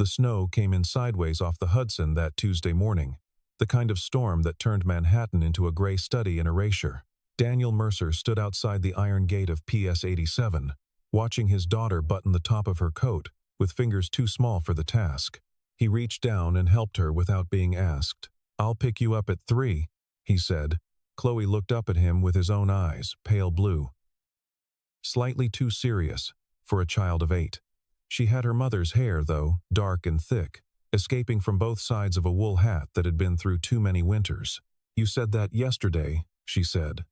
The snow came in sideways off the Hudson that Tuesday morning, the kind of storm that turned Manhattan into a gray study in erasure. Daniel Mercer stood outside the iron gate of PS 87, watching his daughter button the top of her coat, with fingers too small for the task. He reached down and helped her without being asked. "I'll pick you up at 3, he said. Chloe looked up at him with his own eyes, pale blue. Slightly too serious for a child of 8. She had her mother's hair, though, dark and thick, escaping from both sides of a wool hat that had been through too many winters. "You said that yesterday," she said.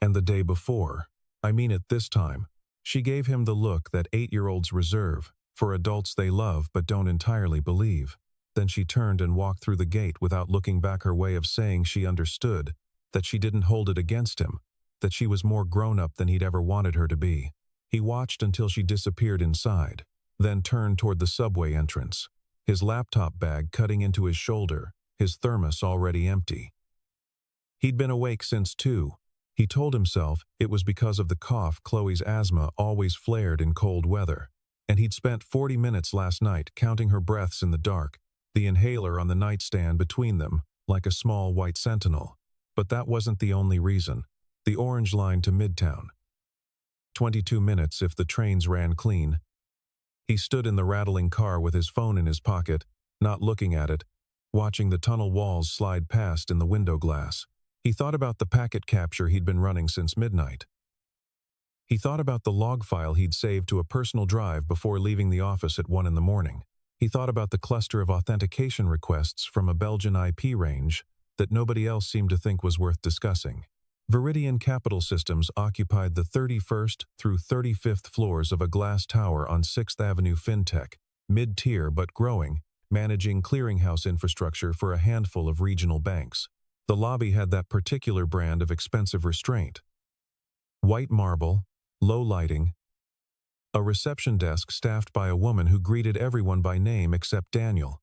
"And the day before. I mean it this time." She gave him the look that 8-year-olds reserve for adults they love but don't entirely believe. Then she turned and walked through the gate without looking back, her way of saying she understood, that she didn't hold it against him, that she was more grown-up than he'd ever wanted her to be. He watched until she disappeared inside, then turned toward the subway entrance, his laptop bag cutting into his shoulder, his thermos already empty. He'd been awake since 2. He told himself it was because of the cough. Chloe's asthma always flared in cold weather, and he'd spent 40 minutes last night counting her breaths in the dark, the inhaler on the nightstand between them, like a small white sentinel. But that wasn't the only reason. The Orange Line to Midtown. 22 minutes if the trains ran clean. He stood in the rattling car with his phone in his pocket, not looking at it, watching the tunnel walls slide past in the window glass. He thought about the packet capture he'd been running since midnight. He thought about the log file he'd saved to a personal drive before leaving the office at 1 in the morning. He thought about the cluster of authentication requests from a Belgian IP range that nobody else seemed to think was worth discussing. Viridian Capital Systems occupied the 31st through 35th floors of a glass tower on 6th Avenue FinTech, mid-tier but growing, managing clearinghouse infrastructure for a handful of regional banks. The lobby had that particular brand of expensive restraint. White marble, low lighting, a reception desk staffed by a woman who greeted everyone by name except Daniel.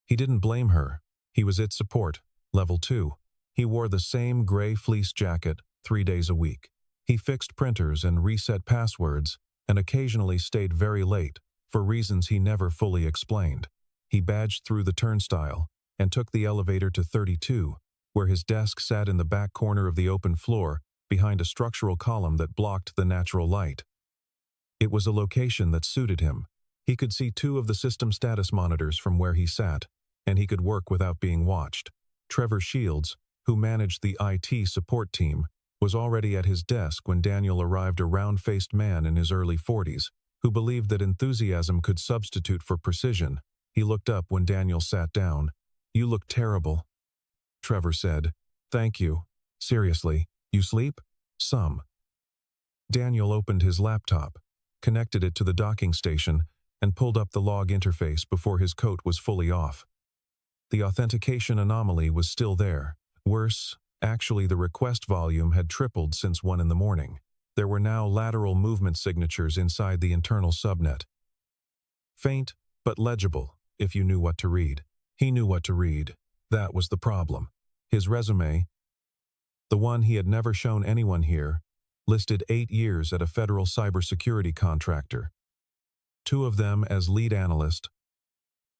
He didn't blame her. He was its support, level 2. He wore the same gray fleece jacket 3 days a week. He fixed printers and reset passwords, and occasionally stayed very late, for reasons he never fully explained. He badged through the turnstile and took the elevator to 32, where his desk sat in the back corner of the open floor, behind a structural column that blocked the natural light. It was a location that suited him. He could see 2 of the system status monitors from where he sat, and he could work without being watched. Trevor Shields, who managed the IT support team, was already at his desk when Daniel arrived, a round-faced man in his early 40s, who believed that enthusiasm could substitute for precision. He looked up when Daniel sat down. "You look terrible," Trevor said. "Thank you. Seriously, you sleep?" "Some." Daniel opened his laptop, connected it to the docking station, and pulled up the log interface before his coat was fully off. The authentication anomaly was still there. Worse, actually, the request volume had tripled since 1 in the morning. There were now lateral movement signatures inside the internal subnet. Faint, but legible, if you knew what to read. He knew what to read. That was the problem. His resume, the one he had never shown anyone here, listed 8 years at a federal cybersecurity contractor. 2 of them as lead analyst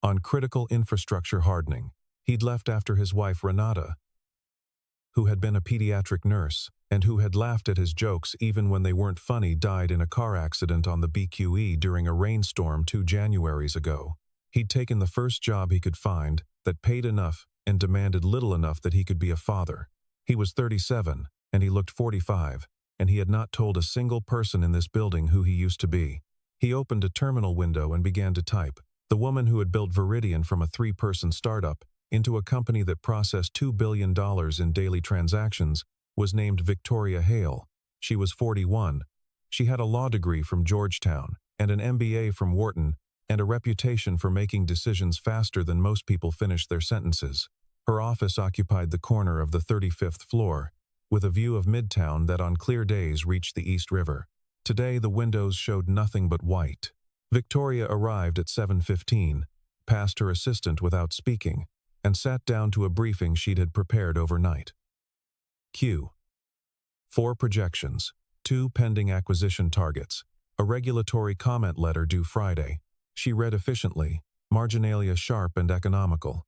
on critical infrastructure hardening. He'd left after his wife Renata, who had been a pediatric nurse, and who had laughed at his jokes even when they weren't funny, died in a car accident on the BQE during a rainstorm 2 Januaries ago. He'd taken the first job he could find that paid enough and demanded little enough that he could be a father. He was 37, and he looked 45, and he had not told a single person in this building who he used to be. He opened a terminal window and began to type. The woman who had built Viridian from a 3-person startup into a company that processed $2 billion in daily transactions was named Victoria Hale. She was 41. She had a law degree from Georgetown and an MBA from Wharton and a reputation for making decisions faster than most people finished their sentences. Her office occupied the corner of the 35th floor, with a view of Midtown that on clear days reached the East River. Today the windows showed nothing but white. Victoria arrived at 7:15, passed her assistant without speaking, and sat down to a briefing she'd had prepared overnight. Q. 4 projections, 2 pending acquisition targets, a regulatory comment letter due Friday, She read efficiently, marginalia sharp and economical.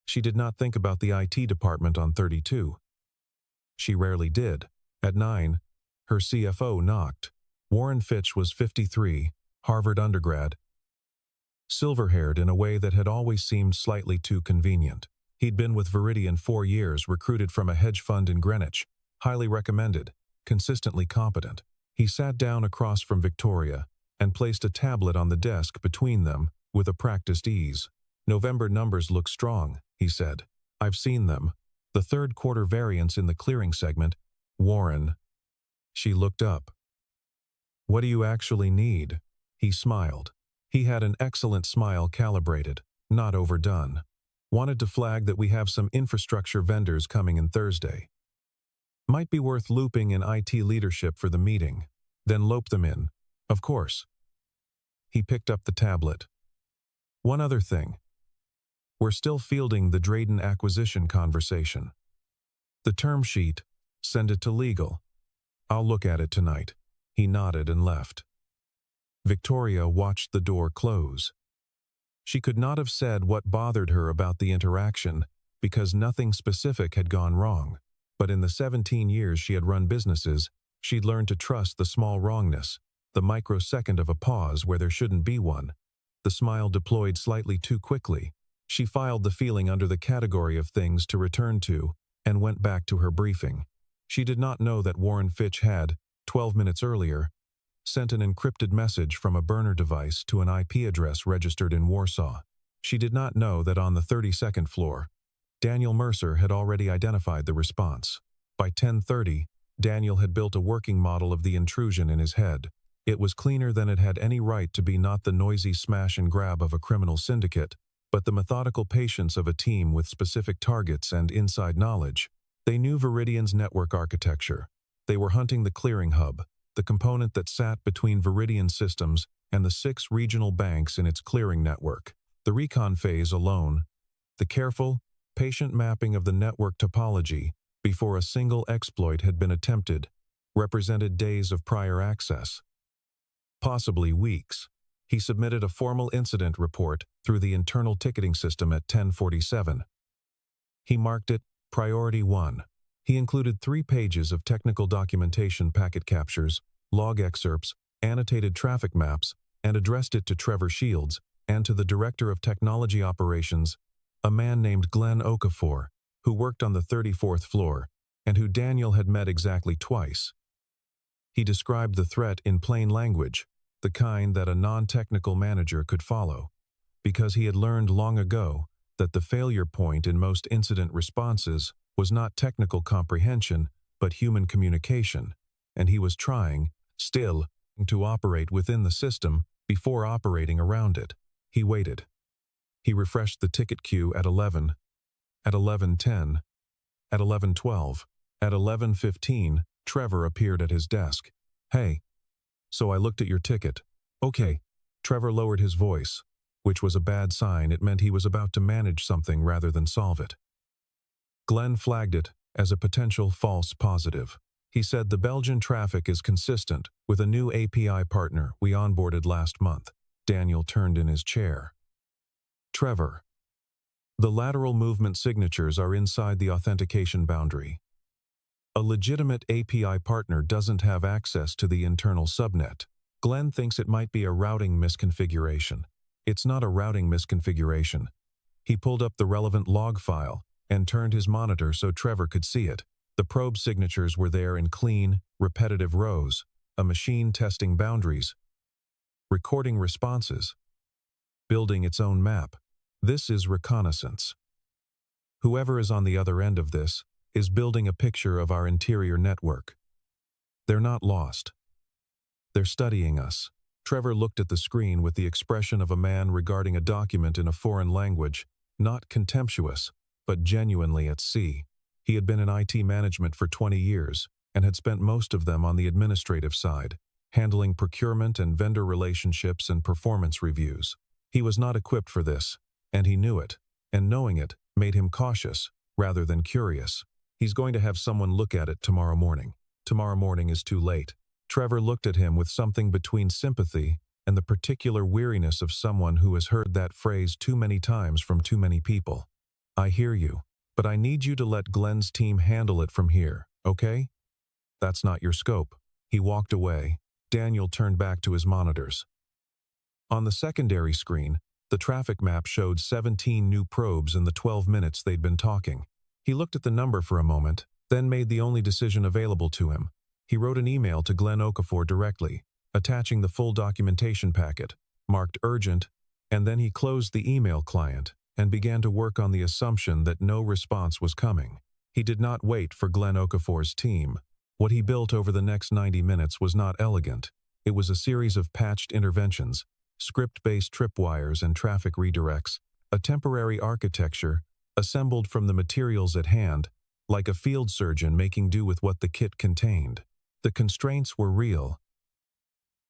She did not think about the IT department on 32. She rarely did. At 9, her CFO knocked. Warren Fitch was 53, Harvard undergrad, silver-haired in a way that had always seemed slightly too convenient. He'd been with Veridian 4 years, recruited from a hedge fund in Greenwich, highly recommended, consistently competent. He sat down across from Victoria and placed a tablet on the desk between them with a practiced ease. "November numbers look strong," he said. "I've seen them. The third quarter variance in the clearing segment." "Warren." She looked up. "What do you actually need?" He smiled. He had an excellent smile, calibrated, not overdone. "Wanted to flag that we have some infrastructure vendors coming in Thursday. Might be worth looping in IT leadership for the meeting. Then lope them in. Of course." He picked up the tablet. "One other thing. We're still fielding the Didn acquisition conversation. The term sheet, send it to legal. I'll look at it tonight." He nodded and left. Victoria watched the door close. She could not have said what bothered her about the interaction, because nothing specific had gone wrong. But in the 17 years she had run businesses, she'd learned to trust the small wrongness, the microsecond of a pause where there shouldn't be one. The smile deployed slightly too quickly. She filed the feeling under the category of things to return to, and went back to her briefing. She did not know that Warren Fitch had, 12 minutes earlier, sent an encrypted message from a burner device to an IP address registered in Warsaw. She did not know that on the 32nd floor, Daniel Mercer had already identified the response. By 10:30, Daniel had built a working model of the intrusion in his head. It was cleaner than it had any right to be, not the noisy smash and grab of a criminal syndicate, but the methodical patience of a team with specific targets and inside knowledge. They knew Veridian's network architecture. They were hunting the clearing hub, the component that sat between Veridian systems and the 6 regional banks in its clearing network. The recon phase alone, the careful, patient mapping of the network topology before a single exploit had been attempted, represented days of prior access. Possibly weeks. He submitted a formal incident report through the internal ticketing system at 10:47. He marked it Priority 1. He included 3 pages of technical documentation, packet captures, log excerpts, annotated traffic maps, and addressed it to Trevor Shields and to the Director of Technology Operations, a man named Glenn Okafor, who worked on the 34th floor, and who Daniel had met exactly twice. He described the threat in plain language, the kind that a non-technical manager could follow, because he had learned long ago that the failure point in most incident responses was not technical comprehension, but human communication, and he was trying, still, to operate within the system before operating around it. He waited. He refreshed the ticket queue at 11, at 11:10, at 11:12, at 11:15, Trevor appeared at his desk. "Hey. So I looked at your ticket." "Okay." Trevor lowered his voice, which was a bad sign. It meant he was about to manage something rather than solve it. Glenn flagged it as a potential false positive. He said the Belgian traffic is consistent with a new API partner we onboarded last month. Daniel turned in his chair. "Trevor, the lateral movement signatures are inside the authentication boundary. A legitimate API partner doesn't have access to the internal subnet. Glenn thinks it might be a routing misconfiguration. It's not a routing misconfiguration." He pulled up the relevant log file and turned his monitor so Trevor could see it. The probe signatures were there in clean, repetitive rows, a machine testing boundaries, recording responses, building its own map. This is reconnaissance. Whoever is on the other end of this is building a picture of our interior network. They're not lost. They're studying us. Trevor looked at the screen with the expression of a man regarding a document in a foreign language, not contemptuous, but genuinely at sea. He had been in IT management for 20 years and had spent most of them on the administrative side, handling procurement and vendor relationships and performance reviews. He was not equipped for this, and he knew it, and knowing it made him cautious rather than curious. He's going to have someone look at it tomorrow morning. Tomorrow morning is too late. Trevor looked at him with something between sympathy and the particular weariness of someone who has heard that phrase too many times from too many people. I hear you, but I need you to let Glenn's team handle it from here, okay? That's not your scope. He walked away. Daniel turned back to his monitors. On the secondary screen, the traffic map showed 17 new probes in the 12 minutes they'd been talking. He looked at the number for a moment, then made the only decision available to him. He wrote an email to Glenn Okafor directly, attaching the full documentation packet, marked urgent, and then he closed the email client and began to work on the assumption that no response was coming. He did not wait for Glenn Okafor's team. What he built over the next 90 minutes was not elegant. It was a series of patched interventions, script-based tripwires and traffic redirects, a temporary architecture assembled from the materials at hand, like a field surgeon making do with what the kit contained. The constraints were real.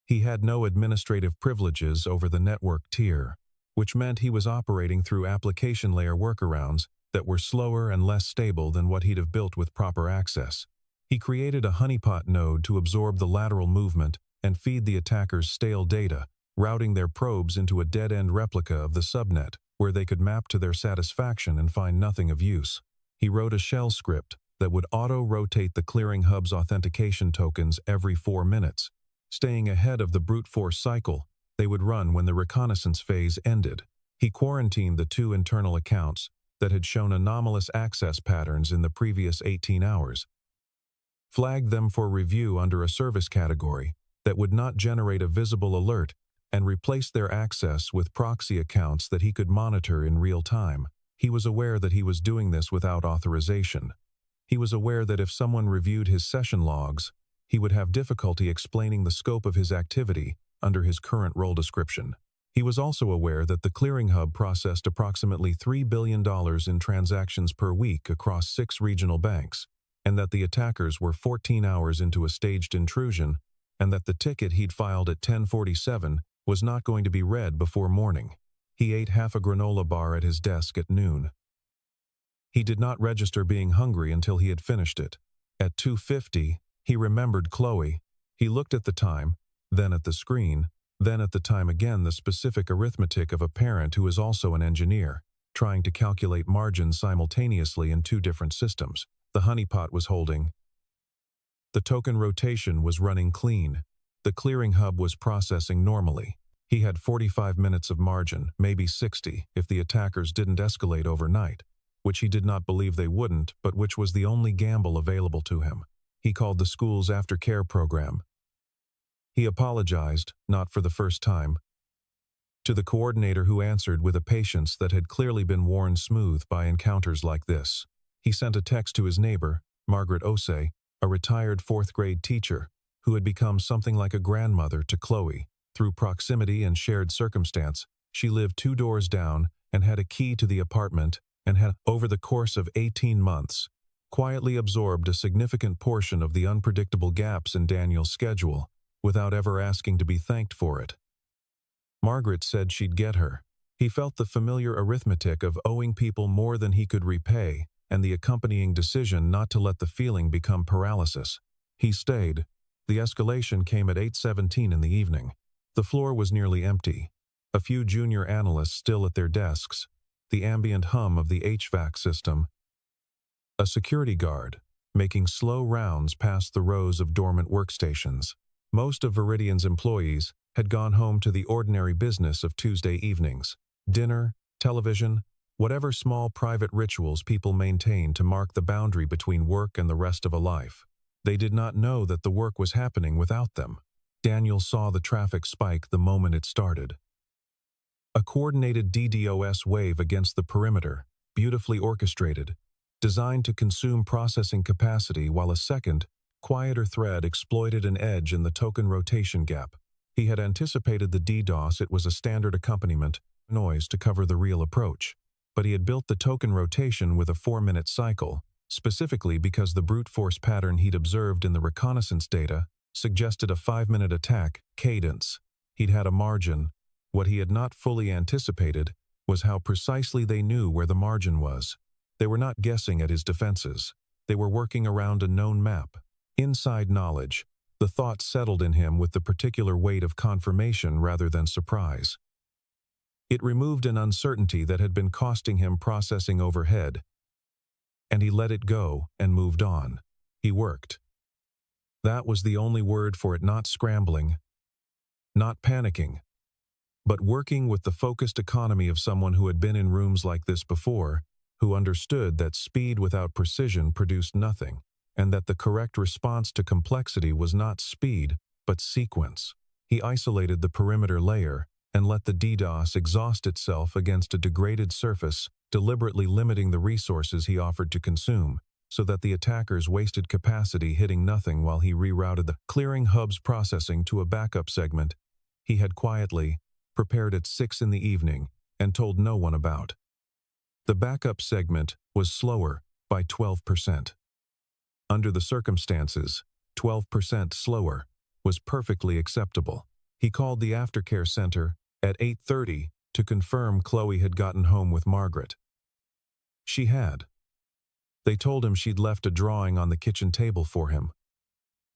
He had no administrative privileges over the network tier, which meant he was operating through application layer workarounds that were slower and less stable than what he'd have built with proper access. He created a honeypot node to absorb the lateral movement and feed the attackers stale data, routing their probes into a dead-end replica of the subnet, where they could map to their satisfaction and find nothing of use. He wrote a shell script that would auto-rotate the clearing hub's authentication tokens every 4 minutes, staying ahead of the brute force cycle they would run when the reconnaissance phase ended. He quarantined the 2 internal accounts that had shown anomalous access patterns in the previous 18 hours, flagged them for review under a service category that would not generate a visible alert, and replaced their access with proxy accounts that he could monitor in real time. He was aware that he was doing this without authorization. He was aware that if someone reviewed his session logs, he would have difficulty explaining the scope of his activity under his current role description. He was also aware that the clearing hub processed approximately $3 billion in transactions per week across 6 regional banks, and that the attackers were 14 hours into a staged intrusion, and that the ticket he'd filed at 10:47 was not going to be read before morning. He ate half a granola bar at his desk at noon. He did not register being hungry until he had finished it. At 2:50, he remembered Chloe. He looked at the time, then at the screen, then at the time again, the specific arithmetic of a parent who is also an engineer, trying to calculate margins simultaneously in 2 different systems. The honeypot was holding. The token rotation was running clean. The clearing hub was processing normally. He had 45 minutes of margin, maybe 60, if the attackers didn't escalate overnight, which he did not believe they wouldn't, but which was the only gamble available to him. He called the school's aftercare program. He apologized, not for the first time, to the coordinator, who answered with a patience that had clearly been worn smooth by encounters like this. He sent a text to his neighbor, Margaret Osei, a retired 4th-grade teacher, who had become something like a grandmother to Chloe. Through proximity and shared circumstance, she lived 2 doors down and had a key to the apartment, and had, over the course of 18 months, quietly absorbed a significant portion of the unpredictable gaps in Daniel's schedule, without ever asking to be thanked for it. Margaret said she'd get her. He felt the familiar arithmetic of owing people more than he could repay, and the accompanying decision not to let the feeling become paralysis. He stayed. The escalation came at 8:17 in the evening. The floor was nearly empty. A few junior analysts still at their desks, the ambient hum of the HVAC system, a security guard making slow rounds past the rows of dormant workstations. Most of Viridian's employees had gone home to the ordinary business of Tuesday evenings. Dinner, television, whatever small private rituals people maintain to mark the boundary between work and the rest of a life. They did not know that the work was happening without them. Daniel saw the traffic spike the moment it started. A coordinated DDoS wave against the perimeter, beautifully orchestrated, designed to consume processing capacity, while a second, quieter thread exploited an edge in the token rotation gap. He had anticipated the DDoS. It was a standard accompaniment, noise to cover the real approach. But he had built the token rotation with a 4-minute cycle, specifically because the brute force pattern he'd observed in the reconnaissance data suggested a 5-minute attack cadence. He'd had a margin. What he had not fully anticipated was how precisely they knew where the margin was. They were not guessing at his defenses. They were working around a known map. Inside knowledge, The thought settled in him with the particular weight of confirmation rather than surprise. It removed an uncertainty that had been costing him processing overhead, and he let it go and moved on. He worked. That was the only word for it, not scrambling, not panicking, but working with the focused economy of someone who had been in rooms like this before, who understood that speed without precision produced nothing, and that the correct response to complexity was not speed, but sequence. He isolated the perimeter layer and let the DDoS exhaust itself against a degraded surface, deliberately limiting the resources he offered to consume, so that the attackers wasted capacity hitting nothing while he rerouted the clearing hub's processing to a backup segment he had quietly prepared at 6 in the evening and told no one about. The backup segment was slower by 12%. Under the circumstances, 12% slower was perfectly acceptable. He called the aftercare center at 8:30 to confirm Chloe had gotten home with Margaret. She had. They told him she'd left a drawing on the kitchen table for him.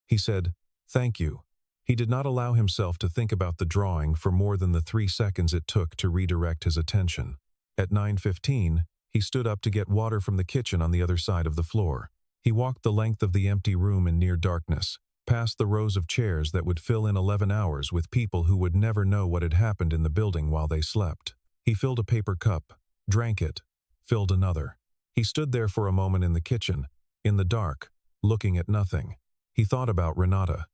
He said, "Thank you." He did not allow himself to think about the drawing for more than the 3 seconds it took to redirect his attention. At 9:15, he stood up to get water from the kitchen on the other side of the floor. He walked the length of the empty room in near darkness, past the rows of chairs that would fill in 11 hours with people who would never know what had happened in the building while they slept. He filled a paper cup, drank it, filled another. He stood there for a moment in the kitchen, in the dark, looking at nothing. He thought about Renata.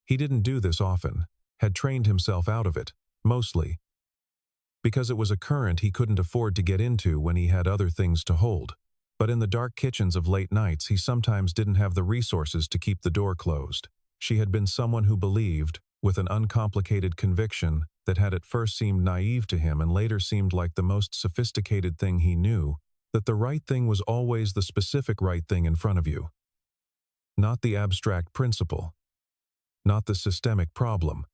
He didn't do this often, had trained himself out of it, mostly because it was a current he couldn't afford to get into when he had other things to hold. But in the dark kitchens of late nights, he sometimes didn't have the resources to keep the door closed. She had been someone who believed, with an uncomplicated conviction that had at first seemed naive to him and later seemed like the most sophisticated thing he knew, that the right thing was always the specific right thing in front of you. Not the abstract principle. Not the systemic problem.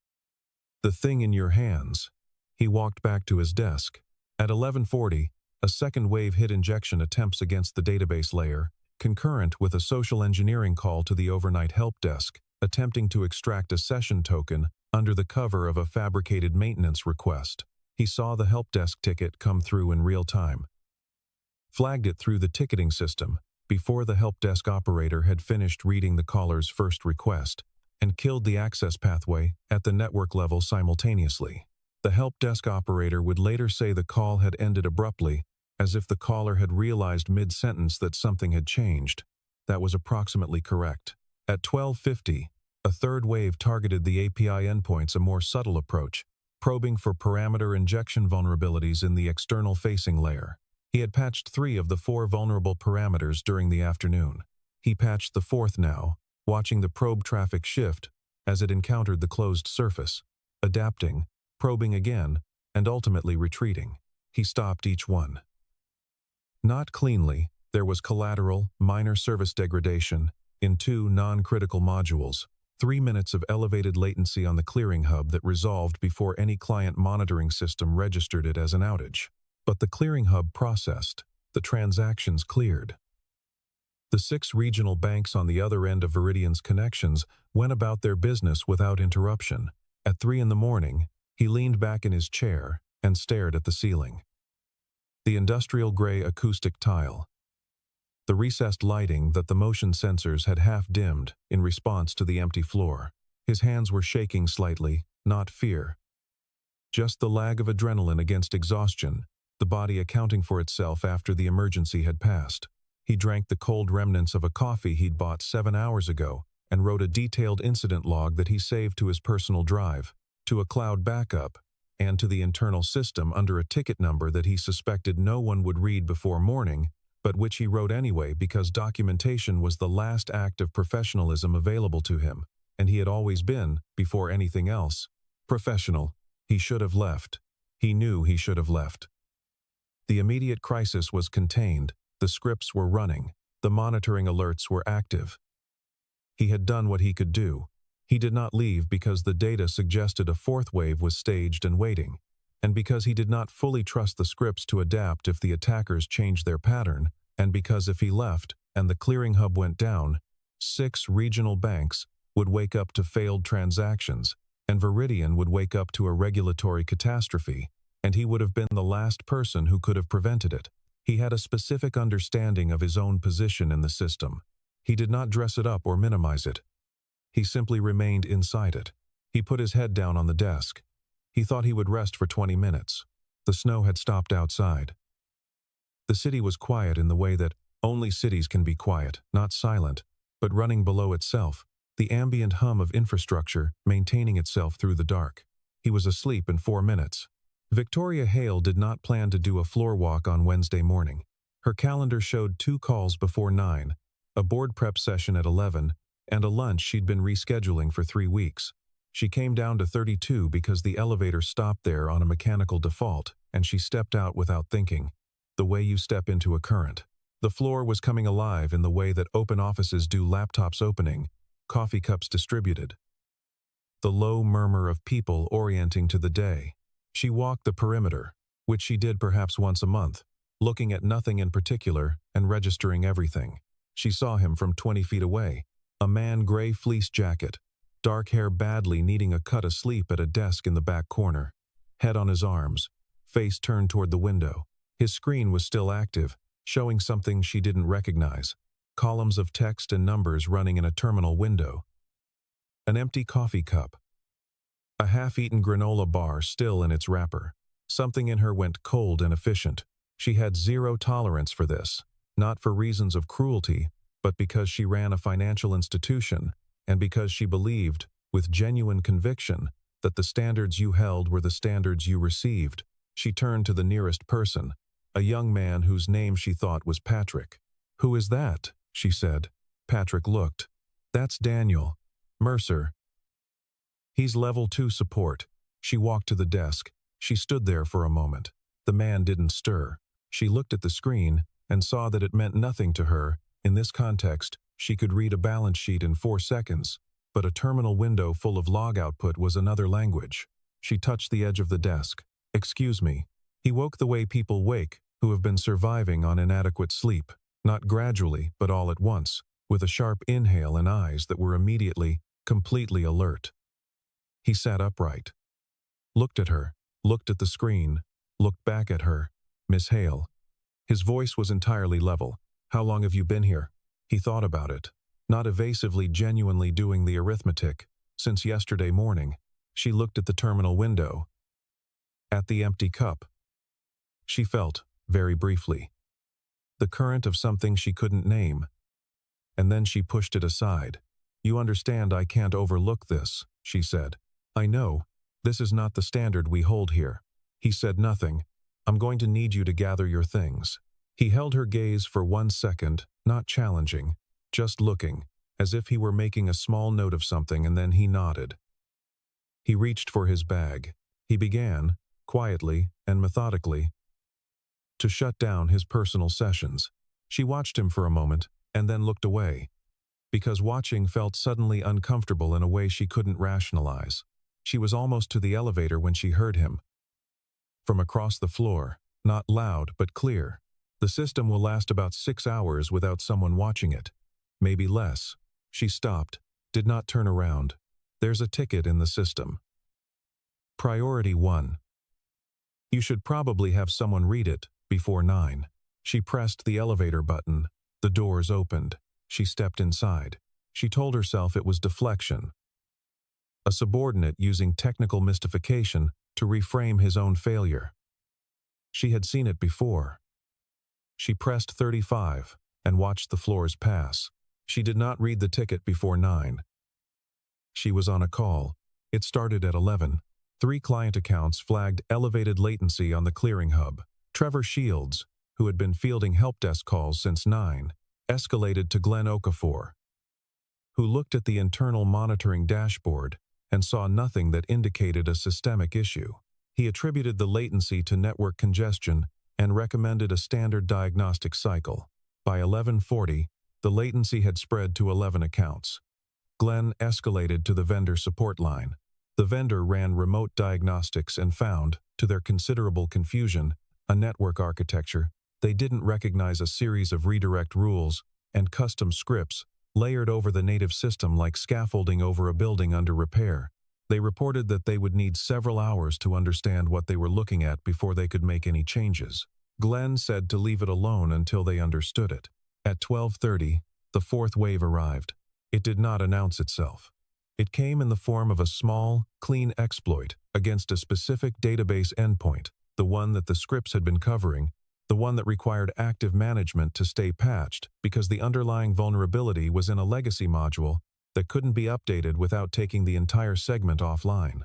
The thing in your hands. He walked back to his desk. At 11:40, a second wave hit injection attempts against the database layer, concurrent with a social engineering call to the overnight help desk, attempting to extract a session token under the cover of a fabricated maintenance request. He saw the help desk ticket come through in real time. Flagged it through the ticketing system before the help desk operator had finished reading the caller's first request, and killed the access pathway at the network level simultaneously. The help desk operator would later say the call had ended abruptly, as if the caller had realized mid-sentence that something had changed. That was approximately correct. At 12:50, a third wave targeted the API endpoints, a more subtle approach, probing for parameter injection vulnerabilities in the external-facing layer. He had patched 3 of the 4 vulnerable parameters during the afternoon. He patched the 4th now, watching the probe traffic shift as it encountered the closed surface, adapting, probing again, and ultimately retreating. He stopped each one. Not cleanly, there was collateral, minor service degradation in 2 non-critical modules, 3 minutes of elevated latency on the clearing hub that resolved before any client monitoring system registered it as an outage. But the clearing hub processed, the transactions cleared. The 6 regional banks on the other end of Viridian's connections went about their business without interruption. At 3 in the morning, he leaned back in his chair and stared at the ceiling. The industrial gray acoustic tile. The recessed lighting that the motion sensors had half dimmed in response to the empty floor. His hands were shaking slightly, not fear. Just the lag of adrenaline against exhaustion, the body accounting for itself after the emergency had passed. He drank the cold remnants of a coffee he'd bought 7 hours ago and wrote a detailed incident log that he saved to his personal drive, to a cloud backup, and to the internal system under a ticket number that he suspected no one would read before morning, but which he wrote anyway because documentation was the last act of professionalism available to him, and he had always been, before anything else, professional. He should have left. He knew he should have left. The immediate crisis was contained. The scripts were running. The monitoring alerts were active. He had done what he could do. He did not leave because the data suggested a 4th wave was staged and waiting, and because he did not fully trust the scripts to adapt if the attackers changed their pattern, and because if he left and the clearing hub went down, 6 regional banks would wake up to failed transactions, and Veridian would wake up to a regulatory catastrophe, and he would have been the last person who could have prevented it. He had a specific understanding of his own position in the system. He did not dress it up or minimize it. He simply remained inside it. He put his head down on the desk. He thought he would rest for 20 minutes. The snow had stopped outside. The city was quiet in the way that only cities can be quiet, not silent, but running below itself, the ambient hum of infrastructure maintaining itself through the dark. He was asleep in 4 minutes. Victoria Hale did not plan to do a floor walk on Wednesday morning. Her calendar showed 2 calls before 9, a board prep session at 11, and a lunch she'd been rescheduling for 3 weeks. She came down to 32 because the elevator stopped there on a mechanical default, and she stepped out without thinking, the way you step into a current. The floor was coming alive in the way that open offices do, laptops opening, coffee cups distributed. The low murmur of people orienting to the day. She walked the perimeter, which she did perhaps once a month, looking at nothing in particular and registering everything. She saw him from 20 feet away, a man, gray fleece jacket, dark hair badly needing a cut, asleep at a desk in the back corner, head on his arms, face turned toward the window. His screen was still active, showing something she didn't recognize, columns of text and numbers running in a terminal window. An empty coffee cup. A half-eaten granola bar still in its wrapper. Something in her went cold and efficient. She had zero tolerance for this, not for reasons of cruelty, but because she ran a financial institution, and because she believed, with genuine conviction, that the standards you held were the standards you received. She turned to the nearest person, a young man whose name she thought was Patrick. "Who is that?" she said. Patrick looked. "That's Daniel Mercer. He's level 2 support." She walked to the desk. She stood there for a moment. The man didn't stir. She looked at the screen and saw that it meant nothing to her. In this context, she could read a balance sheet in 4 seconds, but a terminal window full of log output was another language. She touched the edge of the desk. "Excuse me." He woke the way people wake who have been surviving on inadequate sleep, not gradually, but all at once, with a sharp inhale and eyes that were immediately, completely alert. He sat upright, looked at her, looked at the screen, looked back at her. "Miss Hale." His voice was entirely level. "How long have you been here?" He thought about it, not evasively, genuinely doing the arithmetic. "Since yesterday morning." She looked at the terminal window, at the empty cup. She felt, very briefly, the current of something she couldn't name. And then she pushed it aside. "You understand I can't overlook this," she said. "I know. This is not the standard we hold here." He said nothing. "I'm going to need you to gather your things." He held her gaze for 1 second, not challenging, just looking, as if he were making a small note of something, and then he nodded. He reached for his bag. He began, quietly and methodically, to shut down his personal sessions. She watched him for a moment, and then looked away, because watching felt suddenly uncomfortable in a way she couldn't rationalize. She was almost to the elevator when she heard him. From across the floor, not loud but clear. "The system will last about 6 hours without someone watching it. Maybe less." She stopped, did not turn around. "There's a ticket in the system. Priority 1. You should probably have someone read it before 9. She pressed the elevator button. The doors opened. She stepped inside. She told herself it was deflection. A subordinate using technical mystification to reframe his own failure. She had seen it before. She pressed 35 and watched the floors pass. She did not read the ticket before 9. She was on a call. It started at 11. 3 client accounts flagged elevated latency on the clearing hub. Trevor Shields, who had been fielding help desk calls since 9, escalated to Glenn Okafor, who looked at the internal monitoring dashboard and saw nothing that indicated a systemic issue. He attributed the latency to network congestion and recommended a standard diagnostic cycle. By 11:40, the latency had spread to 11 accounts. Glenn escalated to the vendor support line. The vendor ran remote diagnostics and found, to their considerable confusion, a network architecture. They didn't recognize a series of redirect rules and custom scripts layered over the native system like scaffolding over a building under repair. They reported that they would need several hours to understand what they were looking at before they could make any changes. Glenn said to leave it alone until they understood it. At 12:30, the fourth wave arrived. It did not announce itself. It came in the form of a small, clean exploit against a specific database endpoint, the one that the scripts had been covering, the one that required active management to stay patched because the underlying vulnerability was in a legacy module that couldn't be updated without taking the entire segment offline.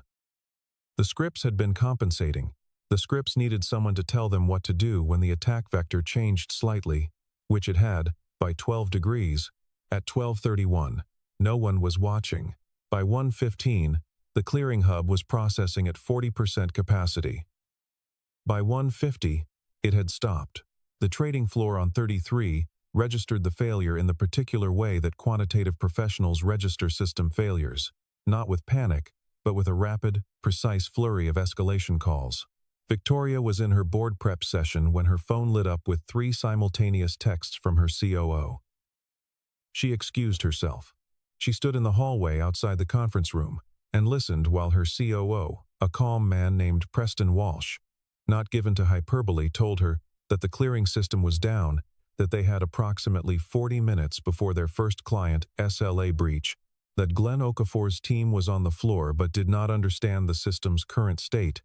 The scripts had been compensating. The scripts needed someone to tell them what to do when the attack vector changed slightly, which it had, by 12 degrees. At 12:31, no one was watching. By 1:15, the clearing hub was processing at 40% capacity. By 1:50, it had stopped. The trading floor on 33 registered the failure in the particular way that quantitative professionals register system failures, not with panic, but with a rapid, precise flurry of escalation calls. Victoria was in her board prep session when her phone lit up with 3 simultaneous texts from her COO. She excused herself. She stood in the hallway outside the conference room and listened while her COO, a calm man named Preston Walsh, not given to hyperbole, told her that the clearing system was down, that they had approximately 40 minutes before their first client SLA breach, that Glenn Okafor's team was on the floor but did not understand the system's current state,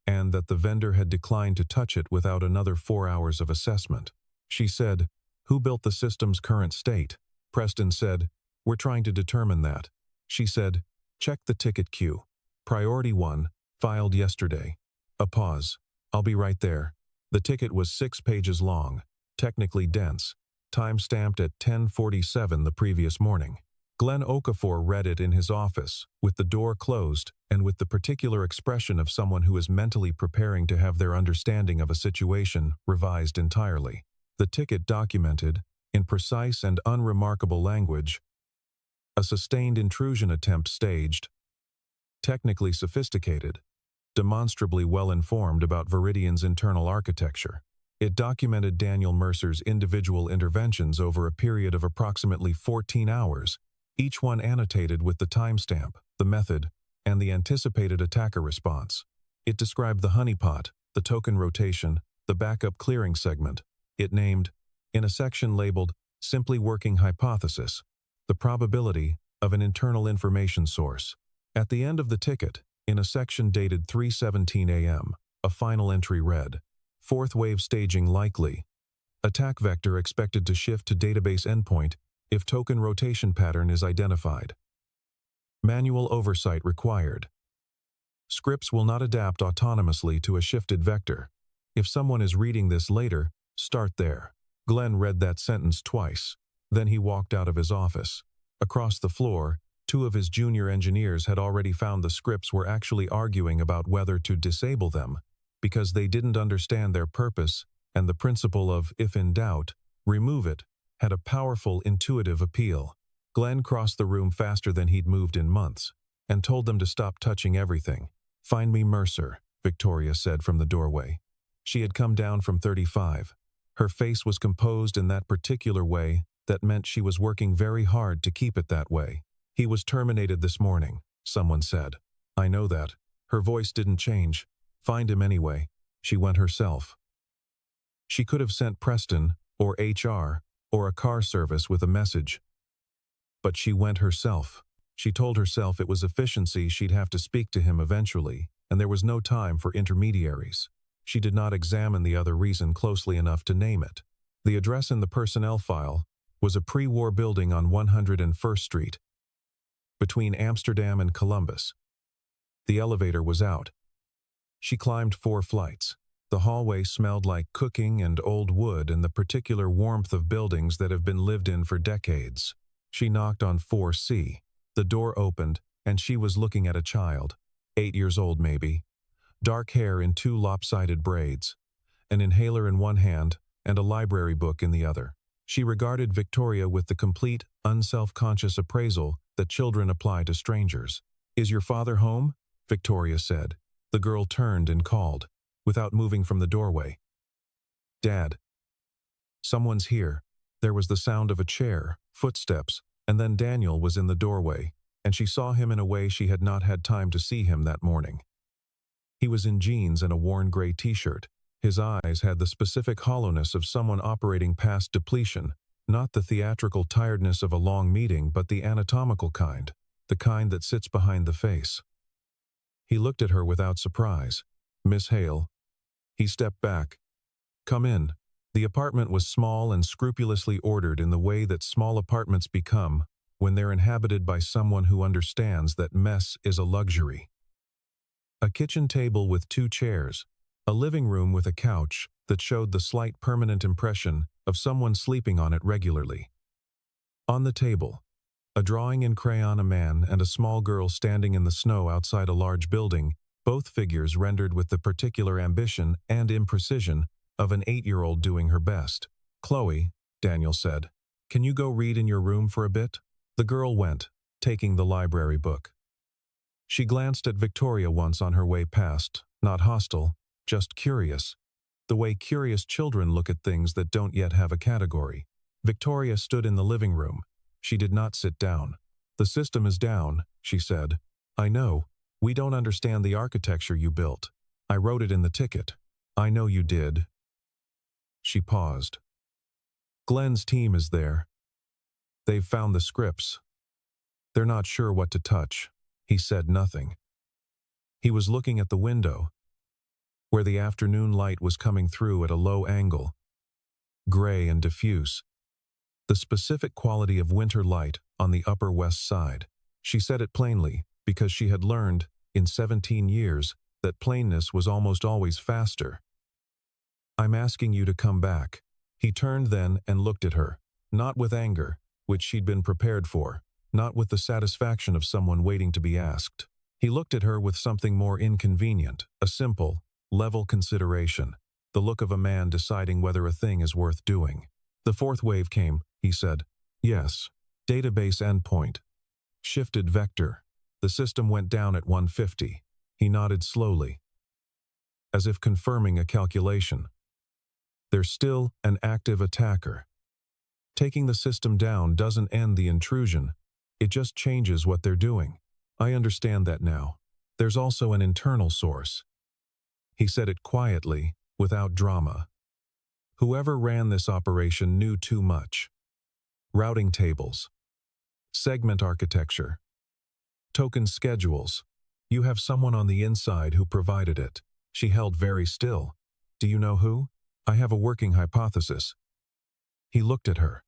and that the vendor had declined to touch it without another 4 hours of assessment. She said, "Who built the system's current state?" Preston said, "We're trying to determine that." She said, "Check the ticket queue. Priority 1, filed yesterday." A pause. "I'll be right there." The ticket was 6 pages long, technically dense, time-stamped at 10:47 the previous morning. Glenn Okafor read it in his office, with the door closed and with the particular expression of someone who is mentally preparing to have their understanding of a situation revised entirely. The ticket documented, in precise and unremarkable language, a sustained intrusion attempt staged, technically sophisticated, demonstrably well-informed about Viridian's internal architecture. It documented Daniel Mercer's individual interventions over a period of approximately 14 hours, each one annotated with the timestamp, the method, and the anticipated attacker response. It described the honeypot, the token rotation, the backup clearing segment. It named, in a section labeled Simply Working Hypothesis, the probability of an internal information source. At the end of the ticket, in a section dated 3:17 a.m., a final entry read, "Fourth wave staging likely. Attack vector expected to shift to database endpoint if token rotation pattern is identified. Manual oversight required. Scripts will not adapt autonomously to a shifted vector. If someone is reading this later, start there." Glenn read that sentence twice. Then he walked out of his office. Across the floor, 2 of his junior engineers had already found the scripts were actually arguing about whether to disable them, because they didn't understand their purpose, and the principle of, if in doubt, remove it, had a powerful intuitive appeal. Glenn crossed the room faster than he'd moved in months, and told them to stop touching everything. "Find me Mercer," Victoria said from the doorway. She had come down from 35. Her face was composed in that particular way that meant she was working very hard to keep it that way. "He was terminated this morning," someone said. "I know that." Her voice didn't change. "Find him anyway." She went herself. She could have sent Preston, or HR, or a car service with a message. But she went herself. She told herself it was efficiency, she'd have to speak to him eventually, and there was no time for intermediaries. She did not examine the other reason closely enough to name it. The address in the personnel file was a pre-war building on 101st Street, between Amsterdam and Columbus. The elevator was out. She climbed 4 flights. The hallway smelled like cooking and old wood and the particular warmth of buildings that have been lived in for decades. She knocked on 4C. The door opened, and she was looking at a child, 8 years old maybe, dark hair in 2 lopsided braids, an inhaler in one hand and a library book in the other. She regarded Victoria with the complete, unself-conscious appraisal that children apply to strangers. "Is your father home?" Victoria said. The girl turned and called, without moving from the doorway. "Dad." "Someone's here." There was the sound of a chair, footsteps, And then Daniel was in the doorway, and she saw him in a way she had not had time to see him that morning. He was in jeans and a worn gray t-shirt. His eyes had the specific hollowness of someone operating past depletion, not the theatrical tiredness of a long meeting, but the anatomical kind, the kind that sits behind the face. He looked at her without surprise. "Miss Hale." He stepped back. "Come in." The apartment was small and scrupulously ordered in the way that small apartments become when they're inhabited by someone who understands that mess is a luxury. A kitchen table with 2 chairs, a living room with a couch that showed the slight permanent impression of someone sleeping on it regularly. On the table, a drawing in crayon, a man and a small girl standing in the snow outside a large building, both figures rendered with the particular ambition and imprecision of an 8-year-old doing her best. "Chloe," Daniel said, "can you go read in your room for a bit?" The girl went, taking the library book. She glanced at Victoria once on her way past, not hostile, just curious. The way curious children look at things that don't yet have a category. Victoria stood in the living room. She did not sit down. "The system is down," she said. "I know. We don't understand the architecture you built. I wrote it in the ticket." "I know you did." She paused. "Glenn's team is there. They've found the scripts. They're not sure what to touch." He said nothing. He was looking at the window, where the afternoon light was coming through at a low angle, gray and diffuse, the specific quality of winter light on the Upper West Side. She said it plainly, because she had learned, in 17 years, that plainness was almost always faster. "I'm asking you to come back." He turned then and looked at her, not with anger, which she'd been prepared for, not with the satisfaction of someone waiting to be asked. He looked at her with something more inconvenient, a simple, level consideration, the look of a man deciding whether a thing is worth doing. "The 4th wave came," he said. "Yes. Database endpoint. Shifted vector. The system went down at 150. He nodded slowly, as if confirming a calculation. "There's still an active attacker. Taking the system down doesn't end the intrusion. It just changes what they're doing. I understand that now. There's also an internal source." He said it quietly, without drama. "Whoever ran this operation knew too much. Routing tables. Segment architecture. Token schedules. You have someone on the inside who provided it." She held very still. "Do you know who?" "I have a working hypothesis." He looked at her.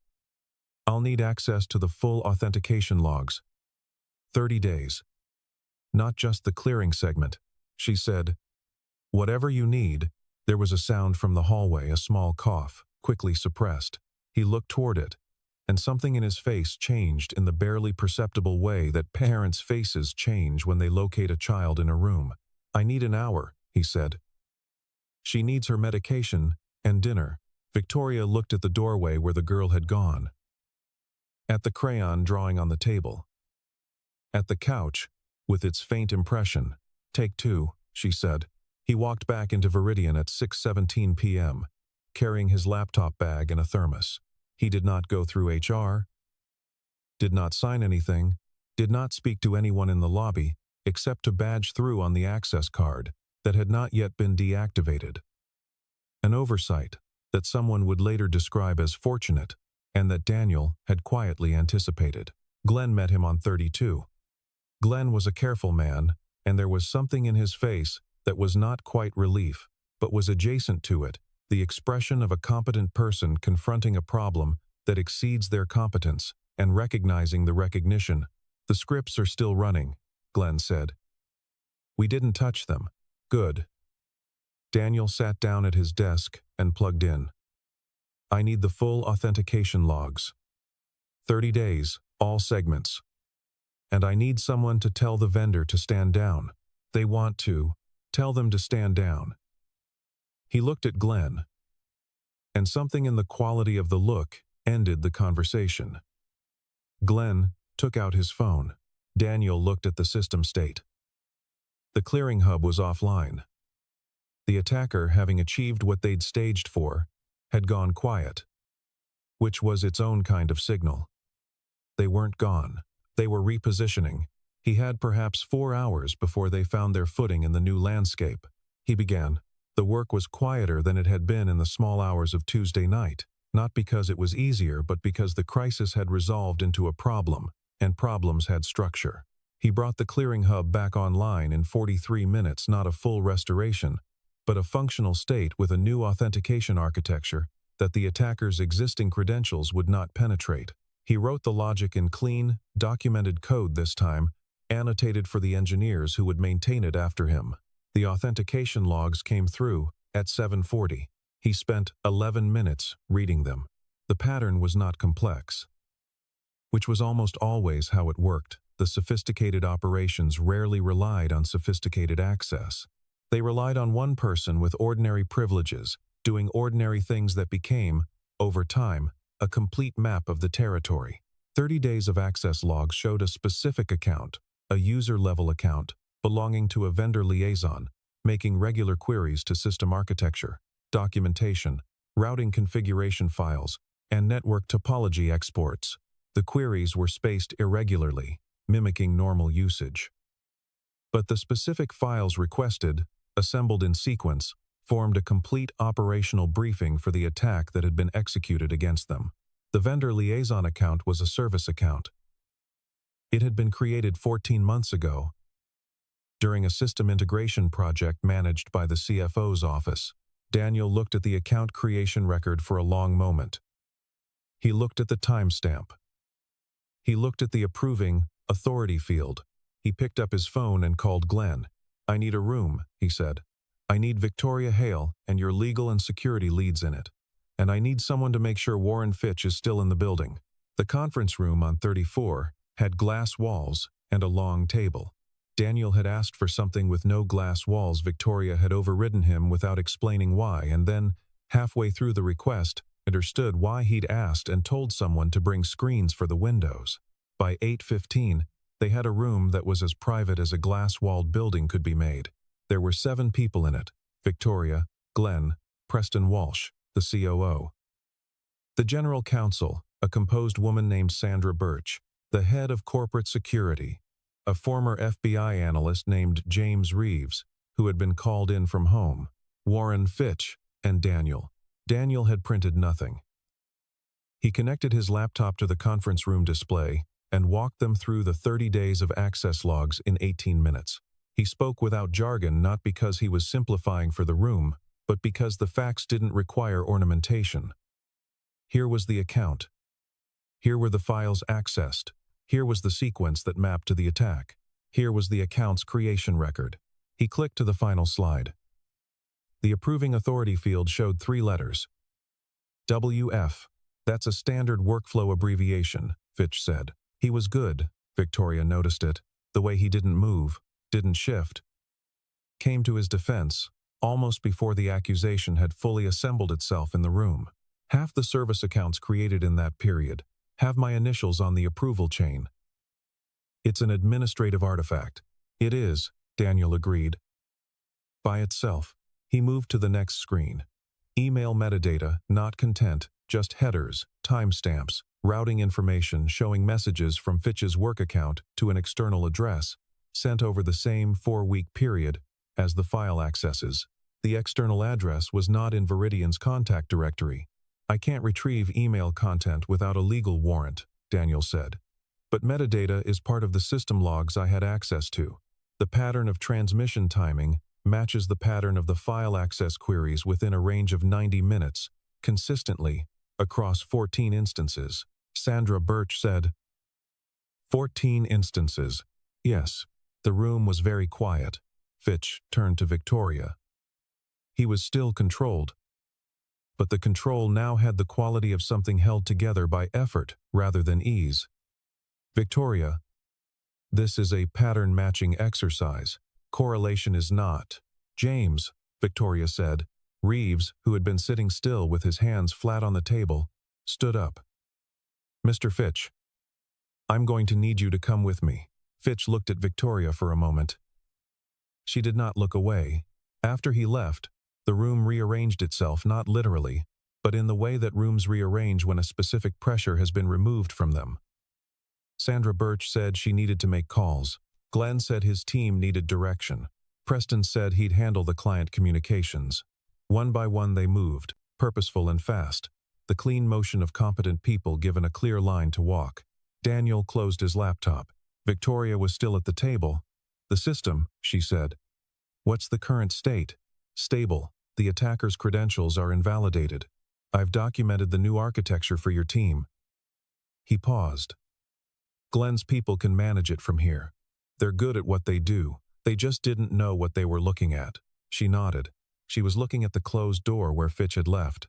"I'll need access to the full authentication logs. 30 days. Not just the clearing segment," she said. "Whatever you need." There was a sound from the hallway, a small cough, quickly suppressed. He looked toward it, and something in his face changed in the barely perceptible way that parents' faces change when they locate a child in a room. "I need an hour," he said. "She needs her medication and dinner." Victoria looked at the doorway where the girl had gone. At the crayon drawing on the table. At the couch, with its faint impression. "Take 2, she said. He walked back into Viridian at 6:17 p.m., carrying his laptop bag and a thermos. He did not go through HR, did not sign anything, did not speak to anyone in the lobby, except to badge through on the access card that had not yet been deactivated. An oversight that someone would later describe as fortunate, and that Daniel had quietly anticipated. Glenn met him on 32. Glenn was a careful man, and there was something in his face that was not quite relief, but was adjacent to it, the expression of a competent person confronting a problem that exceeds their competence and recognizing the recognition. "The scripts are still running," Glenn said. "We didn't touch them." "Good." Daniel sat down at his desk and plugged in. "I need the full authentication logs. 30 days, all segments. And I need someone to tell the vendor to stand down. They want to. Tell them to stand down." He looked at Glenn, and something in the quality of the look ended the conversation. Glenn took out his phone. Daniel looked at the system state. The clearing hub was offline. The attacker, having achieved what they'd staged for, had gone quiet, which was its own kind of signal. They weren't gone. They were repositioning. He had perhaps 4 hours before they found their footing in the new landscape. He began. The work was quieter than it had been in the small hours of Tuesday night, not because it was easier but because the crisis had resolved into a problem, and problems had structure. He brought the clearing hub back online in 43 minutes, not a full restoration, but a functional state with a new authentication architecture that the attacker's existing credentials would not penetrate. He wrote the logic in clean, documented code this time, annotated for the engineers who would maintain it after him. The authentication logs came through at 7:40. He spent 11 minutes reading them. The pattern was not complex, which was almost always how it worked. The sophisticated operations rarely relied on sophisticated access. They relied on one person with ordinary privileges, doing ordinary things that became, over time, a complete map of the territory. 30 days of access logs showed a specific account, a user-level account, belonging to a vendor liaison, making regular queries to system architecture, documentation, routing configuration files, and network topology exports. The queries were spaced irregularly, mimicking normal usage. But the specific files requested, assembled in sequence, formed a complete operational briefing for the attack that had been executed against them. The vendor liaison account was a service account. It had been created 14 months ago, during a system integration project managed by the CFO's office. Daniel looked at the account creation record for a long moment. He looked at the timestamp. He looked at the approving authority field. He picked up his phone and called Glenn. "I need a room," he said. "I need Victoria Hale and your legal and security leads in it. And I need someone to make sure Warren Fitch is still in the building." The conference room on 34 had glass walls and a long table. Daniel had asked for something with no glass walls. Victoria had overridden him without explaining why, and then, halfway through the request, understood why he'd asked and told someone to bring screens for the windows. By 8:15, they had a room that was as private as a glass-walled building could be made. There were 7 people in it: Victoria, Glenn, Preston Walsh, the COO, the general counsel, a composed woman named Sandra Birch, the head of corporate security, a former FBI analyst named James Reeves, who had been called in from home, Warren Fitch, and Daniel. Daniel had printed nothing. He connected his laptop to the conference room display and walked them through the 30 days of access logs in 18 minutes. He spoke without jargon, not because he was simplifying for the room, but because the facts didn't require ornamentation. Here was the account. Here were the files accessed. Here was the sequence that mapped to the attack. Here was the account's creation record. He clicked to the final slide. The approving authority field showed 3 letters. WF. "That's a standard workflow abbreviation," Fitch said. He was good. Victoria noticed it. The way he didn't move, didn't shift. Came to his defense, almost before the accusation had fully assembled itself in the room. "Half the service accounts created in that period have my initials on the approval chain. It's an administrative artifact." "It is," Daniel agreed. By itself. He moved to the next screen. Email metadata, not content, just headers, timestamps, routing information showing messages from Fitch's work account to an external address, sent over the same 4-week period as the file accesses. The external address was not in Veridian's contact directory. "I can't retrieve email content without a legal warrant," Daniel said. "But metadata is part of the system logs I had access to. The pattern of transmission timing matches the pattern of the file access queries within a range of 90 minutes, consistently, across 14 instances." Sandra Birch said. 14 instances. Yes. The room was very quiet. Fitch turned to Victoria. He was still controlled, but the control now had the quality of something held together by effort rather than ease. "Victoria, this is a pattern-matching exercise. Correlation is not." "James," Victoria said. Reeves, who had been sitting still with his hands flat on the table, stood up. "Mr. Fitch, I'm going to need you to come with me." Fitch looked at Victoria for a moment. She did not look away. After he left, the room rearranged itself, not literally, but in the way that rooms rearrange when a specific pressure has been removed from them. Sandra Birch said she needed to make calls. Glenn said his team needed direction. Preston said he'd handle the client communications. One by one they moved, purposeful and fast, the clean motion of competent people given a clear line to walk. Daniel closed his laptop. Victoria was still at the table. "The system," she said. "What's the current state?" "Stable. The attacker's credentials are invalidated. I've documented the new architecture for your team." He paused. "Glenn's people can manage it from here. They're good at what they do. They just didn't know what they were looking at." She nodded. She was looking at the closed door where Fitch had left.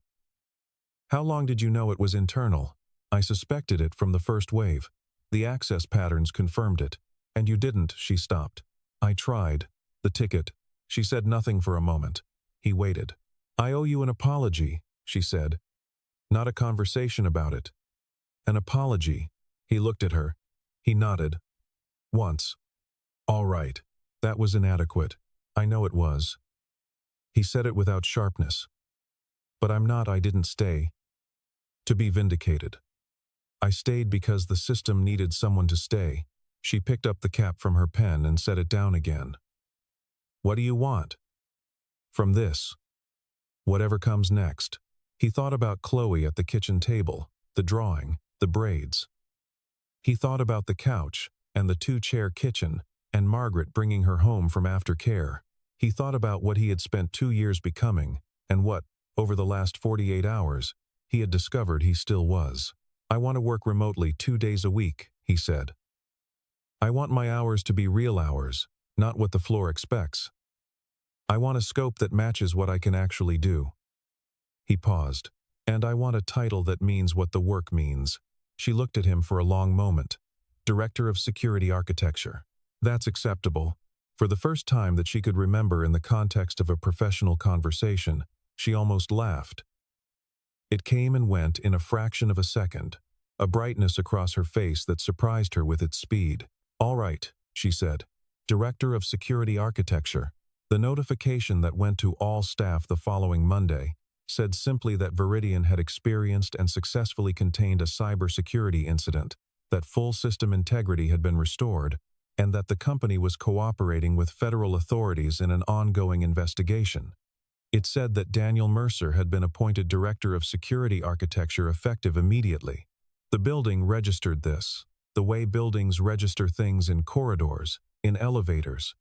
"How long did you know it was internal?" "I suspected it from the first wave. The access patterns confirmed it." "And you didn't," she stopped. "I tried. The ticket." She said nothing for a moment. He waited. "I owe you an apology," she said. "Not a conversation about it." "An apology." He looked at her. He nodded. "Once." "All right. That was inadequate. I know it was." He said it without sharpness. "But I didn't stay to be vindicated. I stayed because the system needed someone to stay." She picked up the cap from her pen and set it down again. "What do you want from this? Whatever comes next." He thought about Chloe at the kitchen table, the drawing, the braids. He thought about the couch and the two-chair kitchen and Margaret bringing her home from aftercare. He thought about what he had spent 2 years becoming and what, over the last 48 hours, he had discovered he still was. "I want to work remotely 2 days a week," he said. "I want my hours to be real hours, not what the floor expects. I want a scope that matches what I can actually do." He paused. "And I want a title that means what the work means." She looked at him for a long moment. "Director of Security Architecture." That's acceptable. For the first time that she could remember in the context of a professional conversation, she almost laughed. It came and went in a fraction of a second, a brightness across her face that surprised her with its speed. "All right," she said. "Director of Security Architecture." The notification that went to all staff the following Monday said simply that Veridian had experienced and successfully contained a cybersecurity incident, that full system integrity had been restored, and that the company was cooperating with federal authorities in an ongoing investigation. It said that Daniel Mercer had been appointed Director of Security Architecture effective immediately. The building registered this, the way buildings register things in corridors, in elevators,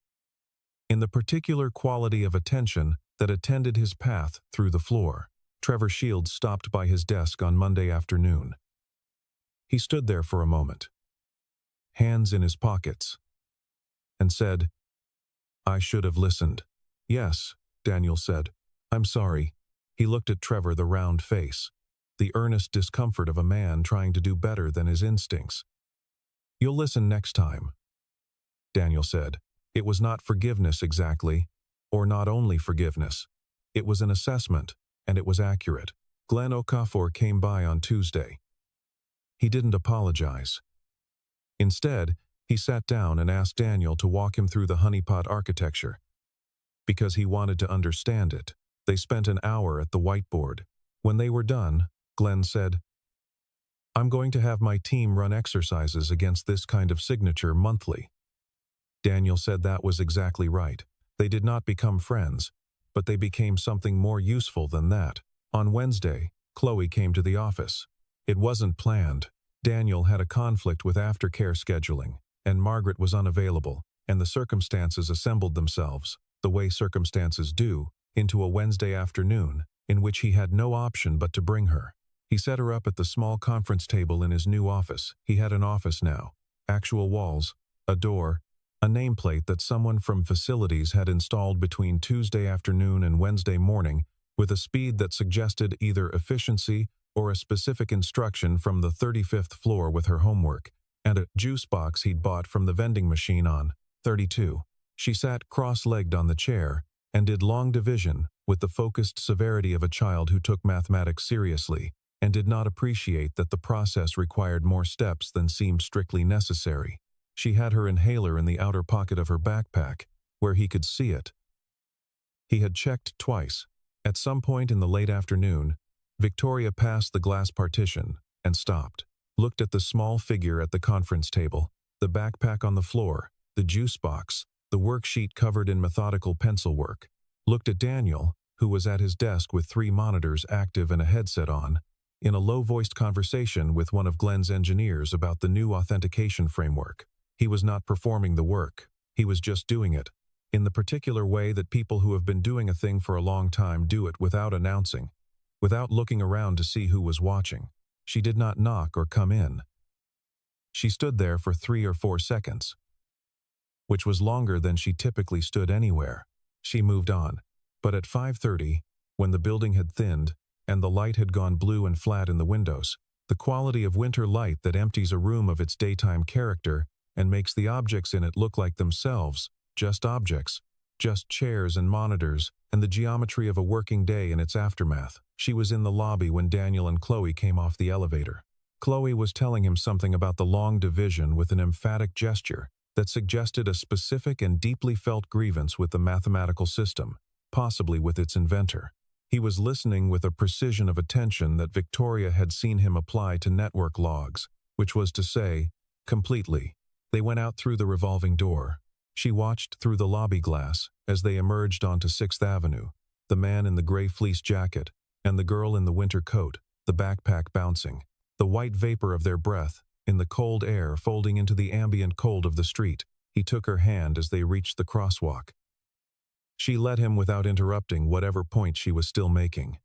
in the particular quality of attention that attended his path through the floor. Trevor Shields stopped by his desk on Monday afternoon. He stood there for a moment, hands in his pockets, and said, "I should have listened." "Yes," Daniel said. "I'm sorry." He looked at Trevor, the round face, the earnest discomfort of a man trying to do better than his instincts. "You'll listen next time," Daniel said. It was not forgiveness exactly, or not only forgiveness. It was an assessment, and it was accurate. Glenn Okafor came by on Tuesday. He didn't apologize. Instead, he sat down and asked Daniel to walk him through the honeypot architecture, because he wanted to understand it. They spent an hour at the whiteboard. When they were done, Glenn said, "I'm going to have my team run exercises against this kind of signature monthly." Daniel said that was exactly right. They did not become friends, but they became something more useful than that. On Wednesday, Chloe came to the office. It wasn't planned. Daniel had a conflict with aftercare scheduling, and Margaret was unavailable, and the circumstances assembled themselves, the way circumstances do, into a Wednesday afternoon, in which he had no option but to bring her. He set her up at the small conference table in his new office. He had an office now, actual walls, a door, a nameplate that someone from facilities had installed between Tuesday afternoon and Wednesday morning with a speed that suggested either efficiency or a specific instruction from the 35th floor with her homework, and a juice box he'd bought from the vending machine on 32. She sat cross-legged on the chair and did long division with the focused severity of a child who took mathematics seriously and did not appreciate that the process required more steps than seemed strictly necessary. She had her inhaler in the outer pocket of her backpack, where he could see it. He had checked twice. At some point in the late afternoon, Victoria passed the glass partition and stopped. looked at the small figure at the conference table, the backpack on the floor, the juice box, the worksheet covered in methodical pencil work, looked at Daniel, who was at his desk with 3 monitors active and a headset on, in a low-voiced conversation with one of Glenn's engineers about the new authentication framework. He was not performing the work. He was just doing it, in the particular way that people who have been doing a thing for a long time do it without announcing, without looking around to see who was watching. She did not knock or come in. She stood there for 3 or 4 seconds, which was longer than she typically stood anywhere. She moved on. But at 5:30, when the building had thinned and the light had gone blue and flat in the windows, the quality of winter light that empties a room of its daytime character and makes the objects in it look like themselves, just objects, just chairs and monitors, and the geometry of a working day in its aftermath. She was in the lobby when Daniel and Chloe came off the elevator. Chloe was telling him something about the long division with an emphatic gesture that suggested a specific and deeply felt grievance with the mathematical system, possibly with its inventor. He was listening with a precision of attention that Victoria had seen him apply to network logs, which was to say, completely. They went out through the revolving door. She watched through the lobby glass as they emerged onto 6th Avenue, the man in the gray fleece jacket and the girl in the winter coat, the backpack bouncing, the white vapor of their breath in the cold air folding into the ambient cold of the street. He took her hand as they reached the crosswalk. She led him without interrupting whatever point she was still making.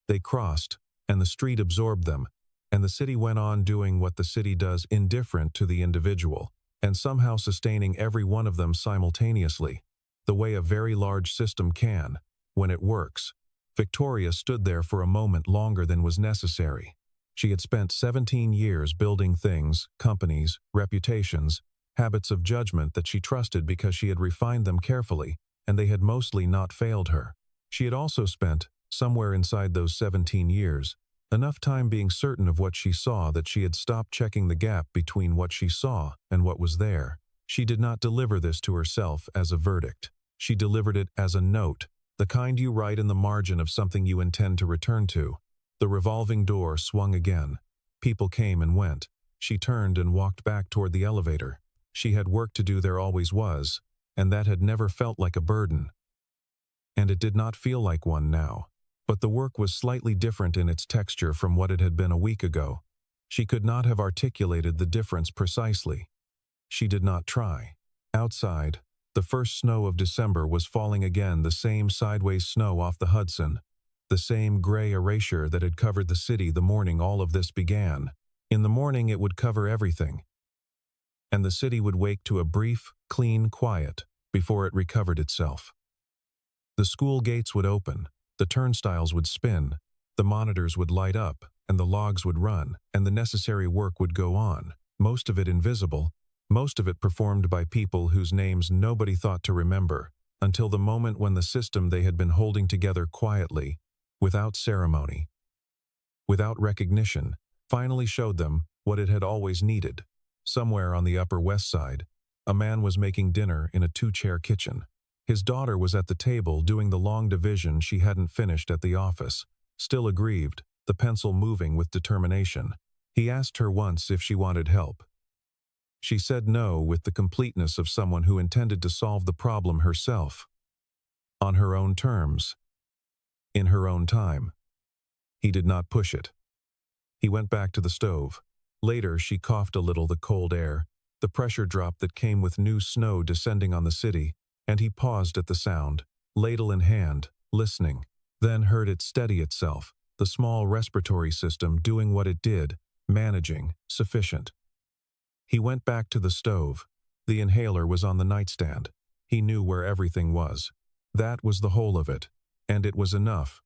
They crossed, and the street absorbed them, and the city went on doing what the city does, indifferent to the individual, and somehow sustaining every one of them simultaneously, the way a very large system can, when it works. Victoria stood there for a moment longer than was necessary. She had spent 17 years building things, companies, reputations, habits of judgment that she trusted because she had refined them carefully, and they had mostly not failed her. She had also spent, somewhere inside those 17 years, enough time being certain of what she saw that she had stopped checking the gap between what she saw and what was there. She did not deliver this to herself as a verdict. She delivered it as a note, the kind you write in the margin of something you intend to return to. The revolving door swung again. People came and went. She turned and walked back toward the elevator. She had work to do, there always was, and that had never felt like a burden. And it did not feel like one now. But the work was slightly different in its texture from what it had been a week ago. She could not have articulated the difference precisely. She did not try. Outside, the first snow of December was falling again, the same sideways snow off the Hudson, the same gray erasure that had covered the city the morning all of this began. In the morning it would cover everything, and the city would wake to a brief, clean quiet before it recovered itself. The school gates would open, the turnstiles would spin, the monitors would light up, and the logs would run, and the necessary work would go on, most of it invisible, most of it performed by people whose names nobody thought to remember, until the moment when the system they had been holding together quietly, without ceremony, without recognition, finally showed them what it had always needed. Somewhere on the Upper West Side, a man was making dinner in a 2-chair kitchen. His daughter was at the table doing the long division she hadn't finished at the office, still aggrieved, the pencil moving with determination. He asked her once if she wanted help. She said no with the completeness of someone who intended to solve the problem herself, on her own terms, in her own time. He did not push it. He went back to the stove. Later, she coughed a little the cold air, the pressure drop that came with new snow descending on the city, and he paused at the sound, ladle in hand, listening, then heard it steady itself, the small respiratory system doing what it did, managing, sufficient. He went back to the stove. The inhaler was on the nightstand. He knew where everything was. That was the whole of it, and it was enough.